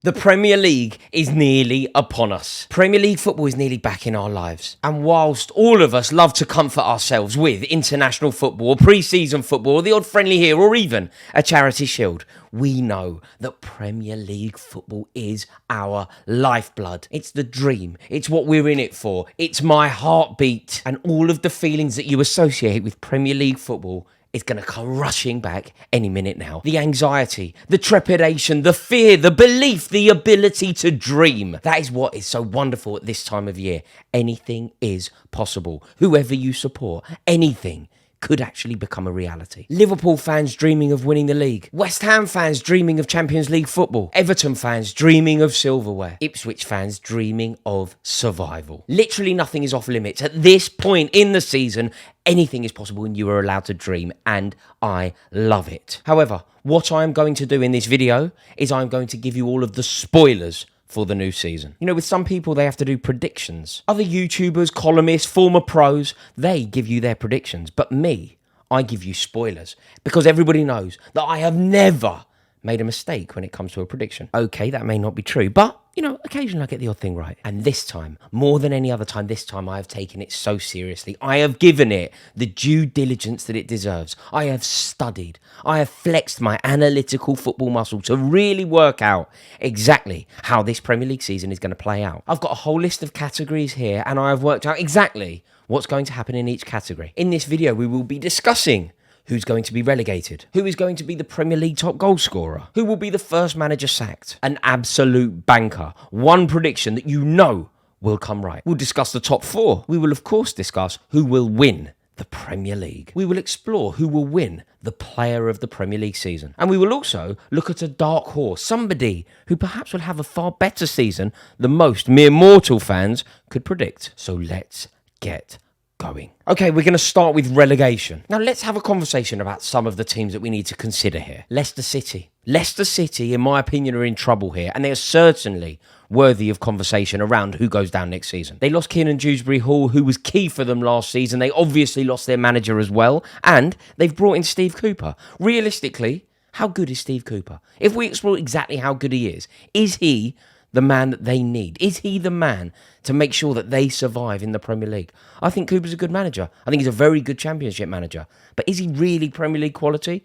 The Premier League is nearly upon us. Premier League football is nearly back in our lives. And whilst all of us love to comfort ourselves with international football, pre-season football, the odd friendly here, or even a charity shield, we know that Premier League football is our lifeblood. It's the dream. It's what we're in it for. It's my heartbeat. And all of the feelings that you associate with Premier League football is going to come rushing back any minute now. The anxiety, the trepidation, the fear, the belief, the ability to dream. That is what is so wonderful at this time of year. Anything is possible. Whoever you support, anything could actually become a reality. Liverpool fans dreaming of winning the league. West Ham fans dreaming of Champions League football. Everton fans dreaming of silverware. Ipswich fans dreaming of survival. Literally nothing is off limits. At this point in the season, anything is possible and you are allowed to dream, and I love it. However, what I'm going to do in this video is I'm going to give you all of the spoilers for the new season. You know, with some people, they have to do predictions. Other YouTubers, columnists, former pros, they give you their predictions. But me, I give you spoilers. Because everybody knows that I have never made a mistake when it comes to a prediction. Okay, that may not be true, but, you know, occasionally I get the odd thing right. And this time, more than any other time, this time I have taken it so seriously. I have given it the due diligence that it deserves. I have studied. I have flexed my analytical football muscle to really work out exactly how this Premier League season is going to play out. I've got a whole list of categories here, and I have worked out exactly what's going to happen in each category. In this video, we will be discussing who's going to be relegated? Who is going to be the Premier League top goal scorer? Who will be the first manager sacked? An absolute banker. One prediction that you know will come right. We'll discuss the top four. We will, of course, discuss who will win the Premier League. We will explore who will win the player of the Premier League season. And we will also look at a dark horse, somebody who perhaps will have a far better season than most mere mortal fans could predict. So let's get going. Okay, we're going to start with relegation. Now, let's have a conversation about some of the teams that we need to consider here. Leicester City. Leicester City, in my opinion, are in trouble here, and they are certainly worthy of conversation around who goes down next season. They lost Kiernan Dewsbury-Hall, who was key for them last season. They obviously lost their manager as well, and they've brought in Steve Cooper. Realistically, how good is Steve Cooper? If we explore exactly how good he is he the man that they need? Is he the man to make sure that they survive in the Premier League? I think Cooper's a good manager. I think he's a very good Championship manager. But is he really Premier League quality?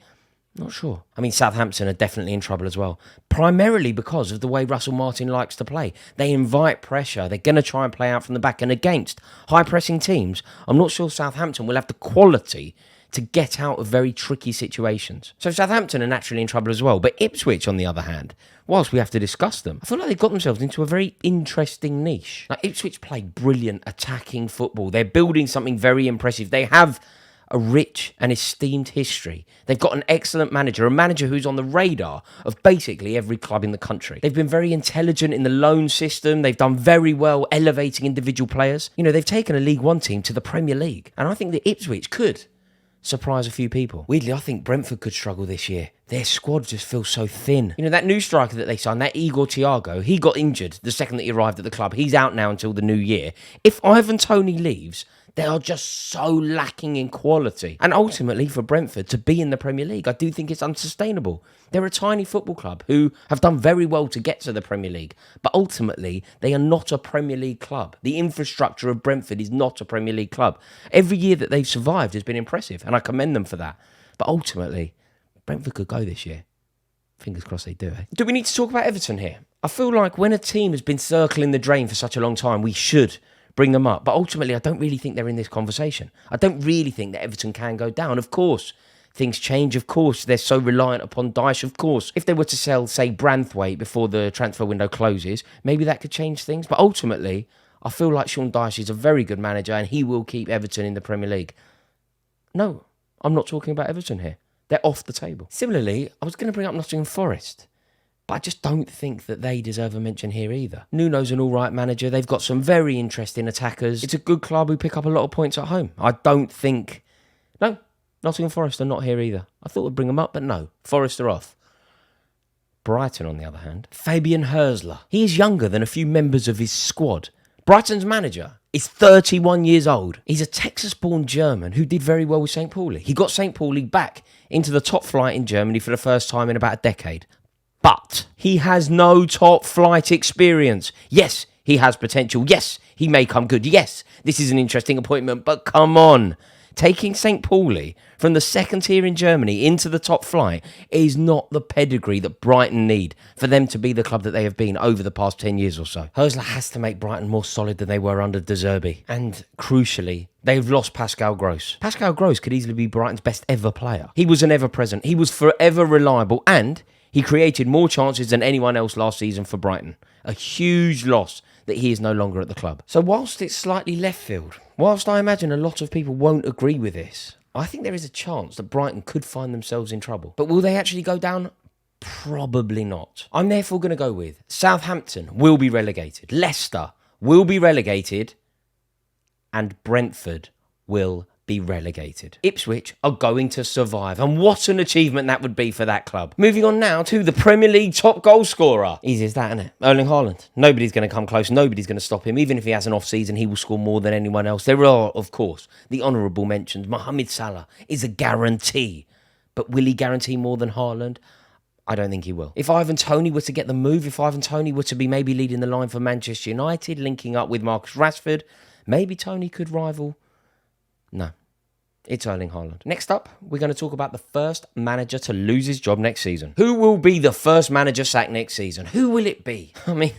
Not sure. I mean, Southampton are definitely in trouble as well. Primarily because of the way Russell Martin likes to play. They invite pressure. They're going to try and play out from the back. And against high-pressing teams, I'm not sure Southampton will have the quality to get out of very tricky situations. So Southampton are naturally in trouble as well. But Ipswich, on the other hand, whilst we have to discuss them, I feel like they've got themselves into a very interesting niche. Like, Ipswich play brilliant attacking football. They're building something very impressive. They have a rich and esteemed history. They've got an excellent manager, a manager who's on the radar of basically every club in the country. They've been very intelligent in the loan system. They've done very well elevating individual players. You know, they've taken a League One team to the Premier League. And I think that Ipswich could surprise a few people. Weirdly, I think Brentford could struggle this year. Their squad just feels so thin. You know, that new striker that they signed, that Igor Thiago, he got injured the second that he arrived at the club. He's out now until the new year. If Ivan Toney leaves, they are just so lacking in quality. And ultimately, for Brentford to be in the Premier League, I do think it's unsustainable. They're a tiny football club who have done very well to get to the Premier League. But ultimately, they are not a Premier League club. The infrastructure of Brentford is not a Premier League club. Every year that they've survived has been impressive, and I commend them for that. But ultimately, Brentford could go this year. Fingers crossed they do, eh? Do we need to talk about Everton here? I feel like when a team has been circling the drain for such a long time, we should bring them up. But ultimately, I don't really think they're in this conversation. I don't really think that Everton can go down. Of course, things change. Of course, they're so reliant upon Dyche. Of course, if they were to sell, say, Branthwaite before the transfer window closes, maybe that could change things. But ultimately, I feel like Sean Dyche is a very good manager and he will keep Everton in the Premier League. No, I'm not talking about Everton here. They're off the table. Similarly, I was going to bring up Nottingham Forest, but I just don't think that they deserve a mention here either. Nuno's an all-right manager. They've got some very interesting attackers. It's a good club who pick up a lot of points at home. I don't think... No, Nottingham Forest are not here either. I thought we'd bring them up, but no. Forest are off. Brighton, on the other hand. Fabian Herzler. He is younger than a few members of his squad. Brighton's manager is 31 years old. He's a Texas-born German who did very well with St. Pauli. He got St. Pauli back into the top flight in Germany for the first time in about a decade. But he has no top flight experience. Yes, he has potential. Yes, he may come good. Yes, this is an interesting appointment, but come on. Taking St. Pauli from the second tier in Germany into the top flight is not the pedigree that Brighton need for them to be the club that they have been over the past 10 years or so. Hösler has to make Brighton more solid than they were under De Zerbi. And crucially, they've lost Pascal Gross. Pascal Gross could easily be Brighton's best ever player. He was an ever-present. He was forever reliable, and he created more chances than anyone else last season for Brighton. A huge loss that he is no longer at the club. So whilst it's slightly left field, whilst I imagine a lot of people won't agree with this, I think there is a chance that Brighton could find themselves in trouble. But will they actually go down? Probably not. I'm therefore going to go with Southampton will be relegated, Leicester will be relegated, and Brentford will be relegated. Ipswich are going to survive, and what an achievement that would be for that club. Moving on now to the Premier League top goal scorer. Easy as that, isn't it? Erling Haaland. Nobody's going to come close. Nobody's going to stop him. Even if he has an off-season, he will score more than anyone else. There are, of course, the honourable mentions. Mohamed Salah is a guarantee. But will he guarantee more than Haaland? I don't think he will. If Ivan Toney were to get the move, if Ivan Toney were to be maybe leading the line for Manchester United, linking up with Marcus Rashford, maybe Toney could rival. No, it's Erling Haaland. Next up, we're going to talk about the first manager to lose his job next season. Who will be the first manager sacked next season? Who will it be? I mean,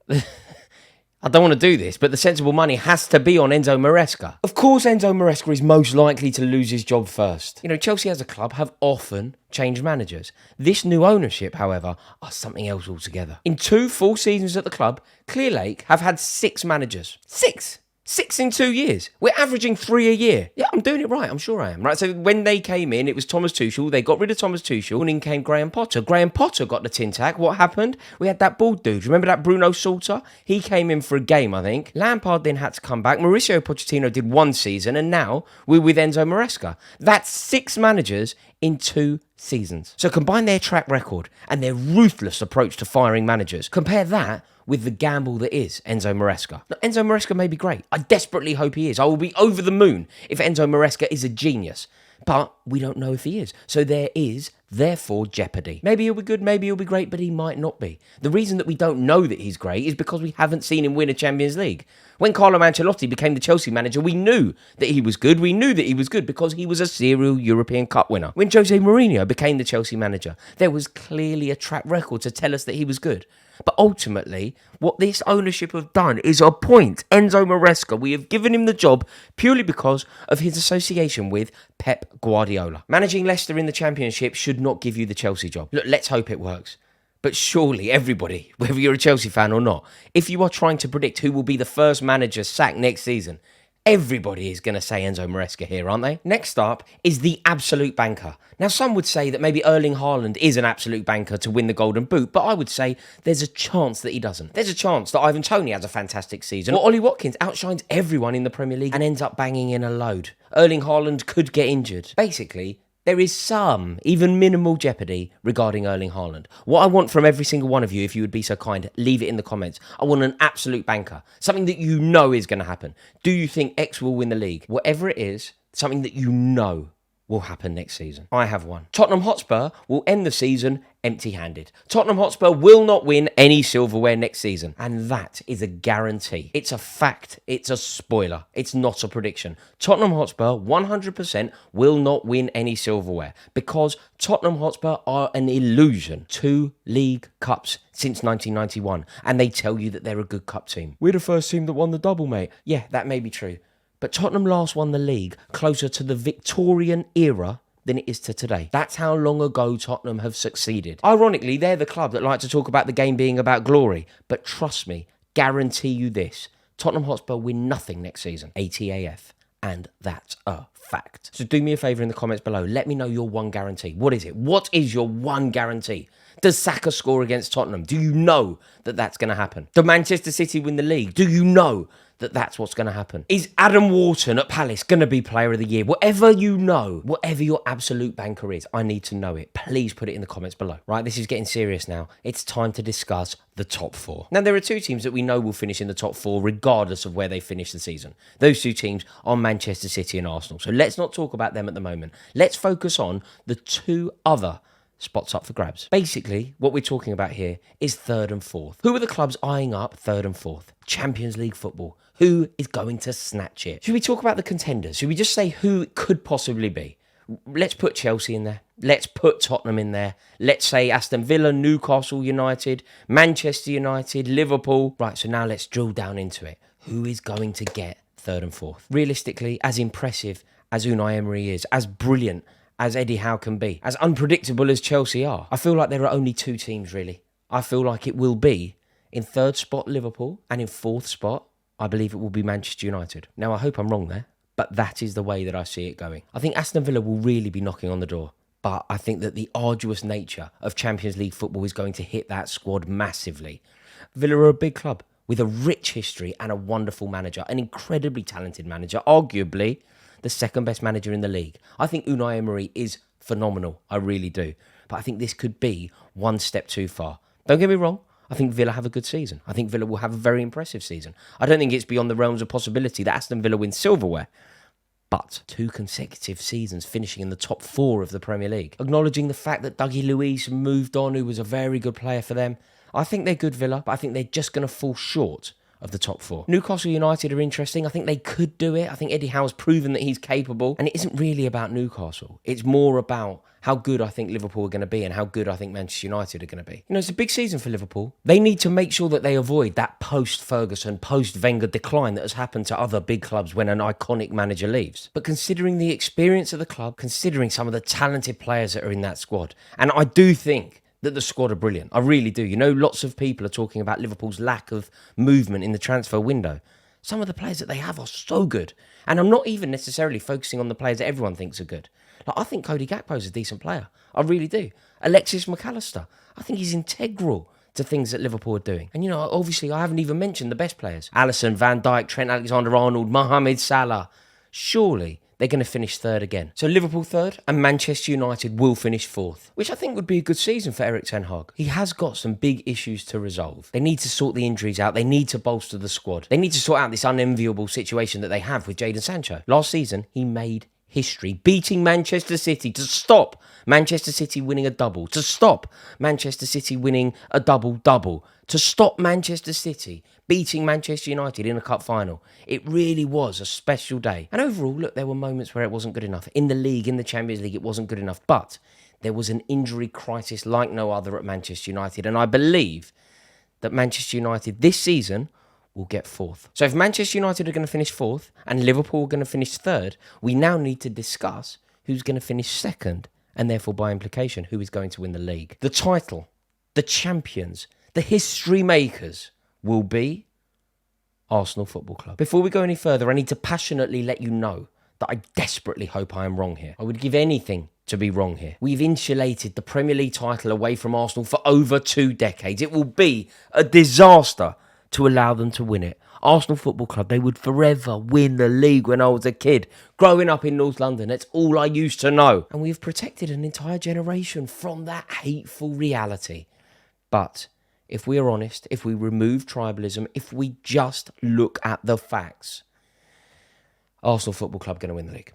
I don't want to do this, but the sensible money has to be on Enzo Maresca. Of course, Enzo Maresca is most likely to lose his job first. You know, Chelsea as a club have often changed managers. This new ownership, however, are something else altogether. In 2 full seasons at the club, Clearlake have had 6 managers. 6! 6 in 2 years. We're averaging 3 a year. Yeah, I'm doing it right. I'm sure I am. Right, so when they came in, it was Thomas Tuchel. They got rid of Thomas Tuchel, and in came Graham Potter. Graham Potter got the tin tack. What happened? We had that bald dude. Remember that Bruno Salter? He came in for a game, I think. Lampard then had to come back. Mauricio Pochettino did 1 season, and now we're with Enzo Maresca. That's 6 managers in 2 seasons. So combine their track record and their ruthless approach to firing managers. Compare that with the gamble that is Enzo Maresca. Now, Enzo Maresca may be great. I desperately hope he is. I will be over the moon if Enzo Maresca is a genius. But we don't know if he is. So there is, therefore, jeopardy. Maybe he'll be good, maybe he'll be great, but he might not be. The reason that we don't know that he's great is because we haven't seen him win a Champions League. When Carlo Ancelotti became the Chelsea manager, we knew that he was good. We knew that he was good because he was a serial European Cup winner. When Jose Mourinho became the Chelsea manager, there was clearly a track record to tell us that he was good. But ultimately, what this ownership have done is appoint Enzo Maresca. We have given him the job purely because of his association with Pep Guardiola. Managing Leicester in the Championship should not give you the Chelsea job. Look, let's hope it works. But surely everybody, whether you're a Chelsea fan or not, if you are trying to predict who will be the first manager sacked next season, everybody is going to say Enzo Maresca here, aren't they? Next up is the absolute banker. Now, some would say that maybe Erling Haaland is an absolute banker to win the Golden Boot, but I would say there's a chance that he doesn't. There's a chance that Ivan Toney has a fantastic season, or Ollie Watkins outshines everyone in the Premier League and ends up banging in a load. Erling Haaland could get injured. Basically, there is some, even minimal jeopardy regarding Erling Haaland. What I want from every single one of you, if you would be so kind, leave it in the comments. I want an absolute banker. Something that you know is going to happen. Do you think X will win the league? Whatever it is, something that you know will happen next season. I have one. Tottenham Hotspur will end the season empty-handed. Tottenham Hotspur will not win any silverware next season. And that is a guarantee. It's a fact. It's a spoiler. It's not a prediction. Tottenham Hotspur 100% will not win any silverware because Tottenham Hotspur are an illusion. 2 League Cups since 1991. And they tell you that they're a good cup team. We're the first team that won the double, mate. Yeah, that may be true. But Tottenham last won the league closer to the Victorian era than it is to today. That's how long ago Tottenham have succeeded. Ironically, they're the club that like to talk about the game being about glory. But trust me, guarantee you this, Tottenham Hotspur win nothing next season. ATAF. And that's a fact. So do me a favour in the comments below. Let me know your one guarantee. What is it? What is your one guarantee? Does Saka score against Tottenham? Do you know that that's going to happen? Do Manchester City win the league? Do you know that that's what's going to happen? Is Adam Wharton at Palace going to be Player of the Year? Whatever you know, whatever your absolute banker is, I need to know it. Please put it in the comments below. Right, this is getting serious now. It's time to discuss the top 4. Now, there are 2 teams that we know will finish in the top 4 regardless of where they finish the season. Those 2 teams are Manchester City and Arsenal. So let's not talk about them at the moment. Let's focus on the 2 other spots up for grabs. Basically, what we're talking about here is third and fourth. Who are the clubs eyeing up third and fourth? Champions League football. Who is going to snatch it? Should we talk about the contenders? Should we just say who it could possibly be? Let's put Chelsea in there. Let's put Tottenham in there. Let's say Aston Villa, Newcastle United, Manchester United, Liverpool. Right, so now let's drill down into it. Who is going to get third and fourth? Realistically, as impressive as Unai Emery is, as brilliant as Eddie Howe can be, as unpredictable as Chelsea are, I feel like there are only two teams, really. I feel like it will be in third spot Liverpool, and in fourth spot, I believe it will be Manchester United. Now, I hope I'm wrong there, but that is the way that I see it going. I think Aston Villa will really be knocking on the door, but I think that the arduous nature of Champions League football is going to hit that squad massively. Villa are a big club with a rich history and a wonderful manager, an incredibly talented manager, arguably the second best manager in the league. I think Unai Emery is phenomenal, I really do. But I think this could be one step too far. Don't get me wrong, I think Villa have a good season. I think Villa will have a very impressive season. I don't think it's beyond the realms of possibility that Aston Villa wins silverware. But 2 consecutive seasons finishing in the top 4 of the Premier League. Acknowledging the fact that Dougie Luiz moved on, who was a very good player for them. I think they're good, Villa, but I think they're just going to fall short of the top 4. Newcastle United are interesting. I think they could do it. I think Eddie Howe's proven that he's capable. And it isn't really about Newcastle. It's more about how good I think Liverpool are going to be and how good I think Manchester United are going to be. You know, it's a big season for Liverpool. They need to make sure that they avoid that post-Ferguson, post-Wenger decline that has happened to other big clubs when an iconic manager leaves. But considering the experience of the club, considering some of the talented players that are in that squad, and I do think that the squad are brilliant. I really do. You know, lots of people are talking about Liverpool's lack of movement in the transfer window. Some of the players that they have are so good. And I'm not even necessarily focusing on the players that everyone thinks are good. Like, I think Cody Gakpo's a decent player. I really do. Alexis McAllister, I think he's integral to things that Liverpool are doing. And, you know, obviously I haven't even mentioned the best players. Alisson, Van Dijk, Trent Alexander-Arnold, Mohamed Salah. Surely they're going to finish third again. So Liverpool third and Manchester United will finish fourth, which I think would be a good season for Erik ten Hag. He has got some big issues to resolve. They need to sort the injuries out. They need to bolster the squad. They need to sort out this unenviable situation that they have with Jadon Sancho. Last season, he made history, beating Manchester City to stop Manchester City winning a double, to stop Manchester City winning a double-double, to stop Manchester City beating Manchester United in a cup final. It really was a special day. And overall, look, there were moments where it wasn't good enough. In the league, in the Champions League, it wasn't good enough. But there was an injury crisis like no other at Manchester United. And I believe that Manchester United this season will get fourth. So if Manchester United are going to finish fourth and Liverpool are going to finish third, we now need to discuss who's going to finish second and therefore by implication who is going to win the league. The title, the champions, the history makers will be Arsenal Football Club. Before we go any further, I need to passionately let you know that I desperately hope I am wrong here. I would give anything to be wrong here. We've insulated the Premier League title away from Arsenal for over 2 decades. It will be a disaster to allow them to win it. Arsenal Football Club, they would forever win the league when I was a kid. Growing up in North London, that's all I used to know. And we've protected an entire generation from that hateful reality. But if we are honest, if we remove tribalism, if we just look at the facts, Arsenal Football Club going to win the league.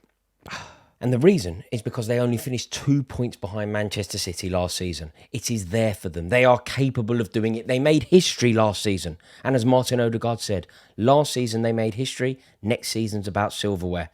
And the reason is because they only finished 2 points behind Manchester City last season. It is there for them. They are capable of doing it. They made history last season. And as Martin Odegaard said, last season they made history. Next season's about silverware.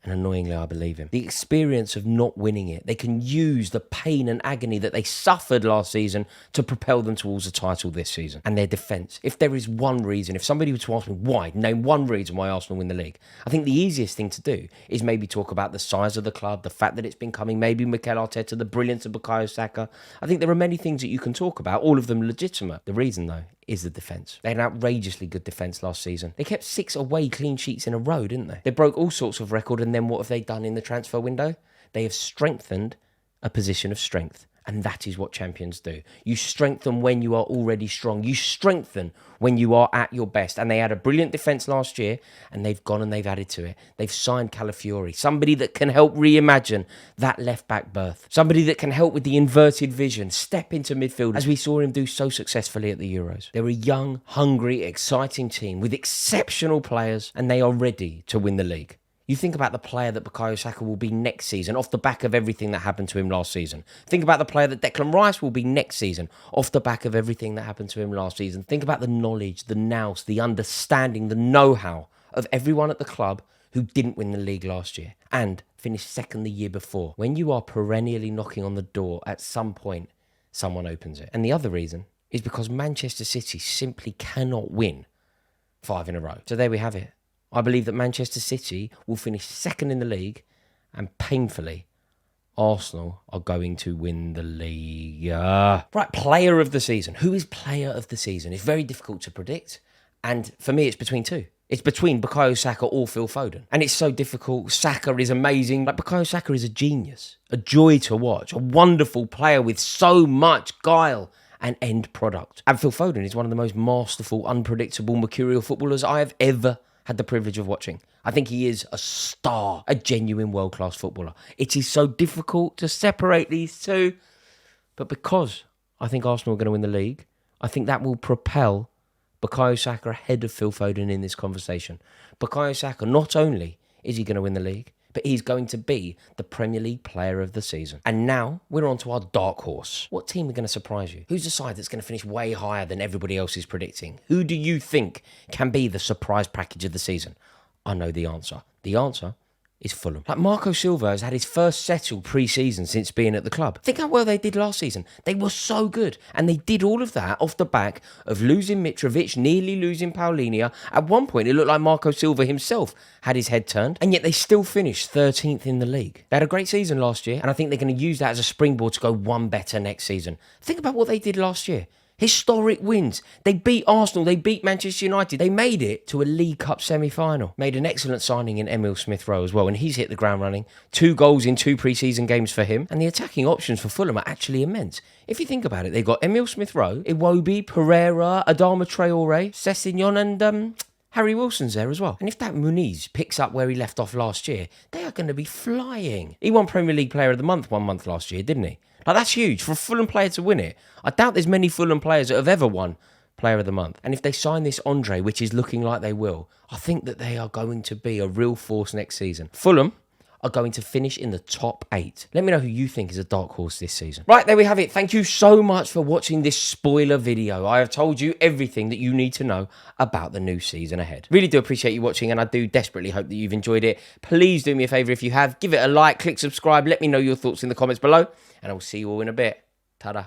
And annoyingly, I believe him. The experience of not winning it, they can use the pain and agony that they suffered last season to propel them towards a title this season. And their defence. If there is one reason, if somebody were to ask me why, name one reason why Arsenal win the league, I think the easiest thing to do is maybe talk about the size of the club, the fact that it's been coming, maybe Mikel Arteta, the brilliance of Bukayo Saka. I think there are many things that you can talk about, all of them legitimate. The reason, though, is the defence. They had an outrageously good defence last season. They kept 6 away clean sheets in a row, didn't they? They broke all sorts of record, and then what have they done in the transfer window? They have strengthened a position of strength. And that is what champions do. You strengthen when you are already strong. You strengthen when you are at your best. And they had a brilliant defence last year, and they've gone and they've added to it. They've signed Calafiori, somebody that can help reimagine that left-back berth. Somebody that can help with the inverted vision, step into midfield, as we saw him do so successfully at the Euros. They're a young, hungry, exciting team with exceptional players, and they are ready to win the league. You think about the player that Bukayo Saka will be next season off the back of everything that happened to him last season. Think about the player that Declan Rice will be next season off the back of everything that happened to him last season. Think about the knowledge, the nous, the understanding, the know-how of everyone at the club who didn't win the league last year and finished second the year before. When you are perennially knocking on the door, at some point, someone opens it. And the other reason is because Manchester City simply cannot win 5 in a row. So there we have it. I believe that Manchester City will finish second in the league, and painfully, Arsenal are going to win the league. Right, player of the season. Who is player of the season? It's very difficult to predict. And for me, it's between two. It's between Bukayo Saka or Phil Foden. And it's so difficult. Saka is amazing. Like, Bukayo Saka is a genius, a joy to watch, a wonderful player with so much guile and end product. And Phil Foden is one of the most masterful, unpredictable, mercurial footballers I have ever had the privilege of watching. I think he is a star, a genuine world-class footballer. It is so difficult to separate these two. But because I think Arsenal are going to win the league, I think that will propel Bukayo Saka ahead of Phil Foden in this conversation. Bukayo Saka, not only is he going to win the league, but he's going to be the Premier League player of the season. And now we're on to our dark horse. What team are going to surprise you? Who's the side that's going to finish way higher than everybody else is predicting? Who do you think can be the surprise package of the season? I know the answer. The answer is Fulham. Like, Marco Silva has had his first settled pre-season since being at the club. Think how well they did last season. They were so good. And they did all of that off the back of losing Mitrovic, nearly losing Paulinho. At one point, it looked like Marco Silva himself had his head turned. And yet they still finished 13th in the league. They had a great season last year. And I think they're going to use that as a springboard to go one better next season. Think about what they did last year. Historic wins. They beat Arsenal. They beat Manchester United. They made it to a League Cup semi-final. Made an excellent signing in Emile Smith-Rowe as well, and he's hit the ground running. 2 goals in 2 pre-season games for him. And the attacking options for Fulham are actually immense. If you think about it, they've got Emile Smith-Rowe, Iwobi, Pereira, Adama Traore, Sessegnon, and Harry Wilson's there as well. And if that Muniz picks up where he left off last year, they are going to be flying. He won Premier League Player of the Month 1 month last year, didn't he? Like, that's huge for a Fulham player to win it. I doubt there's many Fulham players that have ever won Player of the Month. And if they sign this Andre, which is looking like they will, I think that they are going to be a real force next season. Fulham are going to finish in the top 8. Let me know who you think is a dark horse this season. Right, there we have it. Thank you so much for watching this spoiler video. I have told you everything that you need to know about the new season ahead. Really do appreciate you watching, and I do desperately hope that you've enjoyed it. Please do me a favour if you have. Give it a like, click subscribe, let me know your thoughts in the comments below, and I will see you all in a bit. Ta-da.